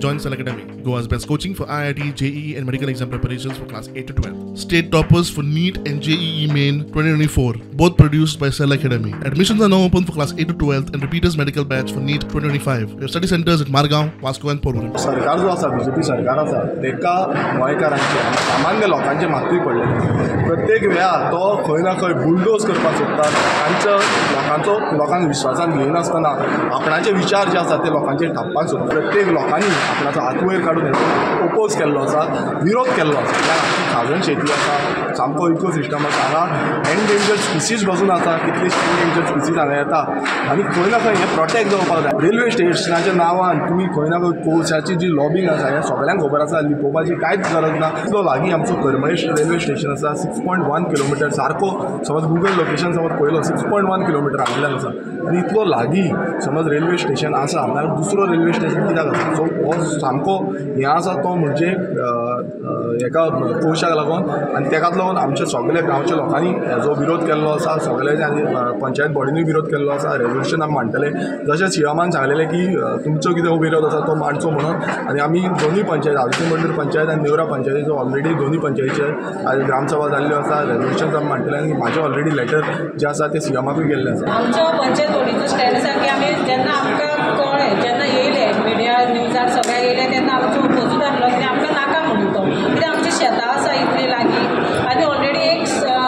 Join Select Academy, Goa's best coaching for IIT, JEE and medical exam preparations for class 8 to 12. State toppers for NEET and JEE Main 2024, both produced by Select Academy. Admissions are now open for class 8 to 12th and repeaters medical batch for NEET 2025. We have study centers at Margao, Vasco and Porvorim. सरकार जो आसा BJP सरकार आसा तेका गोंयकारांचे आनी सामान्य लोकांचे मातूय पडले. प्रत्येक वेळार तो खंय ना खंय बुलडोज करपाक सोदता. लोकांक विश्वासान घेयनासतना आपणाचे विचार जे आसा ते लोकांचेर थापपाक सोदता. प्रत्येक लोकांनी आपणाचो हात वयर काडून ओपोज केल्लो आसा, विरोध केल्लो आसा. कित्याक आमची खाजण शेती आसा, सामको इकोसिस्टम आसा, हांगा एंडेंजर्ड स्पिसीज बसून आसा, कितलेशे एंडेंजर्ड स्पिसीज हांगा येता आनी खंय ना खंय हें प्रोटेक्ट जावपाक जाय. रेल्वे स्टेशनाच्या नांवान तुमी खंय ना खंय कोळशाची जी लॉबिंग आसा हें सगळ्यांक खबर आसा. लिपोवपाची कांयच गरज ना. इतलो लागीं आमचो करमळेश रेल्वे स्टेशन आसा, 6.1 किलोमिटर. सारको समज गुगल लोकेशन समज पळयलो 6.1 किलोमिटर हांगल्यान आसा आनी इतलो लागीं समज रेल्वे स्टेशन आसा जाल्यार दुसरो रेल्वे स्टेशन कित्याक आसा. सो हो सामको हें आसा तो म्हणजे हेका कोळशाक लागून आनी तेकाच लागून आमचे सगळे गांवच्या लोकांनी जो विरोध केल्लो आसा, सगळे पंचायत बॉडीनी विरोध केल्लो आसा. रेजोल्युशन आमी मांडटले जशें सीएमान सांगलेलें की तुमचो कितें विरोध आसा तो मांडचो म्हणून. आनी आमी दोनूय पंचायत हावसी मंडळ पंचायत आनी नेवरा पंचायतीचो ऑलरेडी दोनूय पंचायतीचे ग्रामसभा जाल्ल्यो आसा. रेजोल्युशन आमी मांडटले आनी म्हाजें ऑलरेडी लेटर जें आसा तें सीएमाकूय गेल्लें आसा. आमचो पंचायत बॉडीचो स्टँड आसा की आमी जेन्ना आमकां कळ्ळें, जेन्ना येयले मिडिया न्यूजार सगळ्या येयले तेन्ना आमचो ओपोजीट आहलो कित्याक आमकां नाका म्हणून तो. कित्याक आमची शेतां आसा इतली लागीं आनी ऑलरेडी एक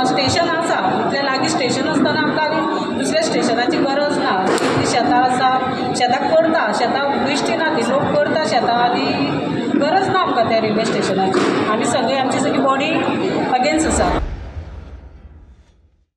स्टेशन आसा. इतलें लागीं स्टेशन आसतना आमकां आनी दुसऱ्या स्टेशनाची गरज ना. इतलीं शेतां आसा, शेतां करता, शेतां बेश्टी ना ती, लोक करता शेतां आनी गरज ना आमकां त्या रेल्वे स्टेशनाची. आमी सगळी आमची सगळी बॉडी अगेन्स्ट आसा.